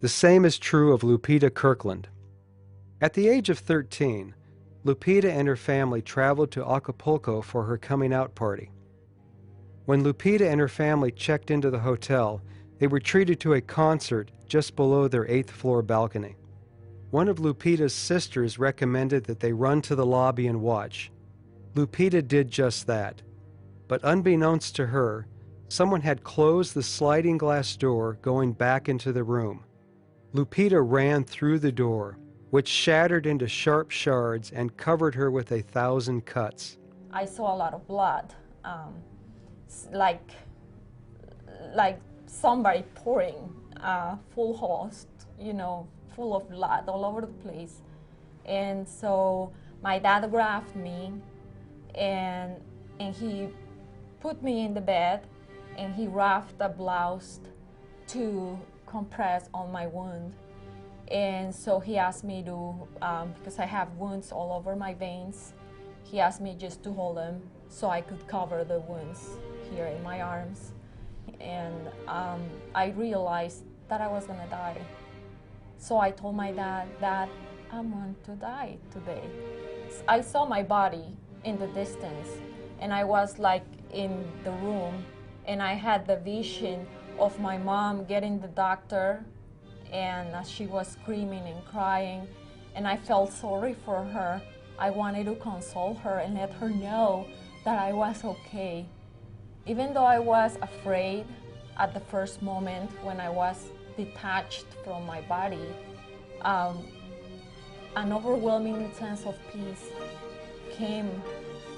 The same is true of Lupita Kirkland. At the age of 13, Lupita and her family traveled to Acapulco for her coming out party. When Lupita and her family checked into the hotel, they were treated to a concert just below their 8th floor balcony. One of Lupita's sisters recommended that they run to the lobby and watch. Lupita did just that. But unbeknownst to her, someone had closed the sliding glass door going back into the room. Lupita ran through the door, which shattered into sharp shards and covered her with 1,000 cuts. I saw a lot of blood, like somebody pouring full host, full of blood all over the place. And so my dad grabbed me and he put me in the bed and he wrapped a blouse to compress on my wound. And so he asked me to, because I have wounds all over my veins, he asked me just to hold them so I could cover the wounds here in my arms. And I realized that I was gonna die. So I told my dad that I'm going to die today. I saw my body in the distance and I was like in the room and I had the vision of my mom getting the doctor and she was screaming and crying and I felt sorry for her. I wanted to console her and let her know that I was okay. Even though I was afraid at the first moment when I was detached from my body, an overwhelming sense of peace came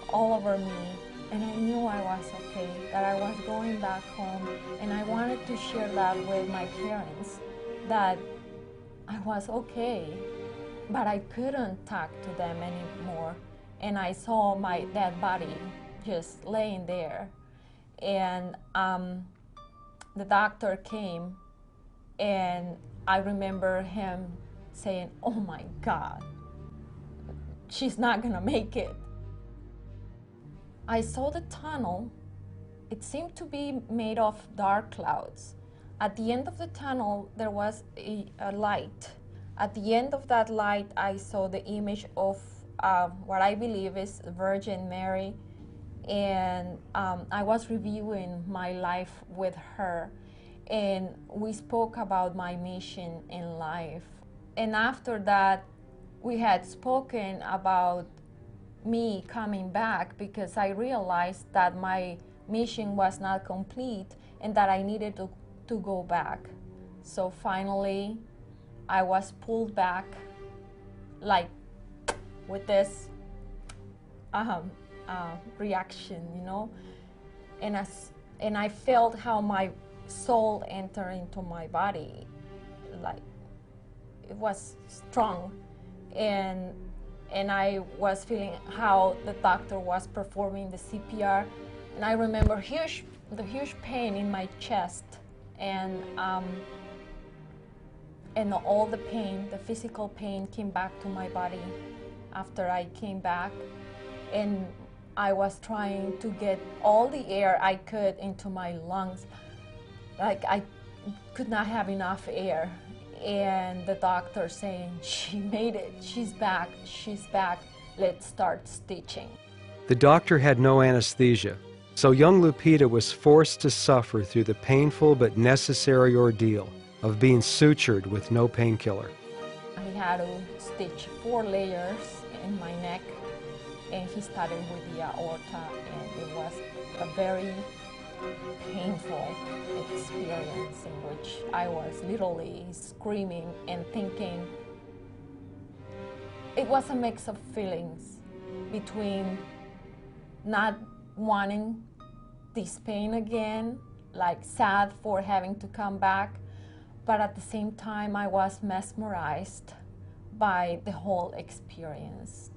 all over me, and I knew I was okay, that I was going back home, and I wanted to share that with my parents, that I was okay, but I couldn't talk to them anymore, and I saw my dead body just laying there, and the doctor came, and I remember him saying, "Oh my God, she's not gonna make it." I saw the tunnel. It seemed to be made of dark clouds. At the end of the tunnel, there was a light. At the end of that light, I saw the image of what I believe is Virgin Mary, and I was reviewing my life with her, and we spoke about my mission in life. And after that, we had spoken about me coming back because I realized that my mission was not complete and that I needed to go back. So finally, I was pulled back, like with this reaction, and I felt how my soul entered into my body, like it was strong, and I was feeling how the doctor was performing the CPR, and I remember the huge pain in my chest, and all the pain, the physical pain, came back to my body after I came back, and I was trying to get all the air I could into my lungs, like I could not have enough air. And the doctor saying, "She made it, she's back, let's start stitching." The doctor had no anesthesia, so young Lupita was forced to suffer through the painful but necessary ordeal of being sutured with no painkiller. He had to stitch 4 layers in my neck, and he started with the aorta, and it was a very painful experience in which I was literally screaming and thinking. It was a mix of feelings between not wanting this pain again, like sad for having to come back, but at the same time I was mesmerized by the whole experience.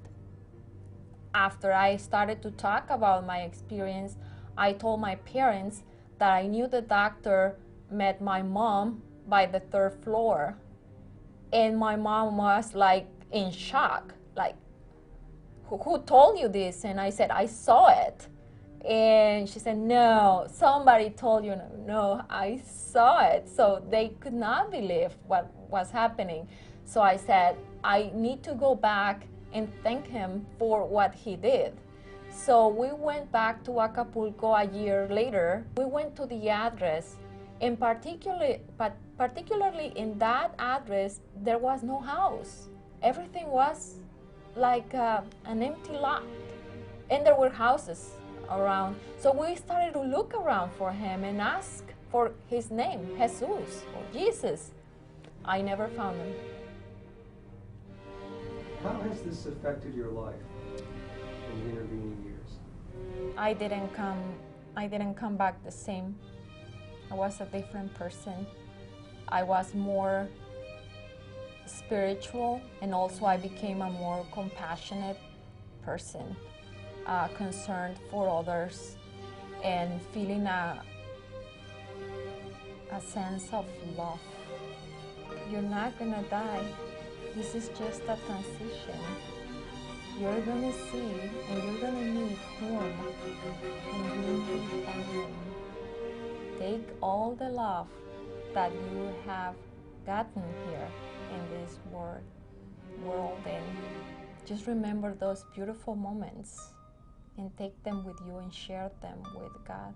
After I started to talk about my experience, I told my parents that I knew the doctor met my mom by the 3rd floor. And my mom was like in shock, like, who told you this? And I said, I saw it. And she said, no, somebody told you. No, I saw it. So they could not believe what was happening. So I said, I need to go back and thank him for what he did. So we went back to Acapulco a year later. We went to the address, and particularly in that address, there was no house. Everything was like an empty lot, and there were houses around. So we started to look around for him and ask for his name, Jesus or Jesus. I never found him. How has this affected your life in the intervening years? I didn't come back the same. I was a different person. I was more spiritual, and also I became a more compassionate person, concerned for others, and feeling a sense of love. You're not gonna die. This is just a transition. You're gonna see and you're gonna meet home when you meet home. Take all the love that you have gotten here in this world, and just remember those beautiful moments and take them with you and share them with God.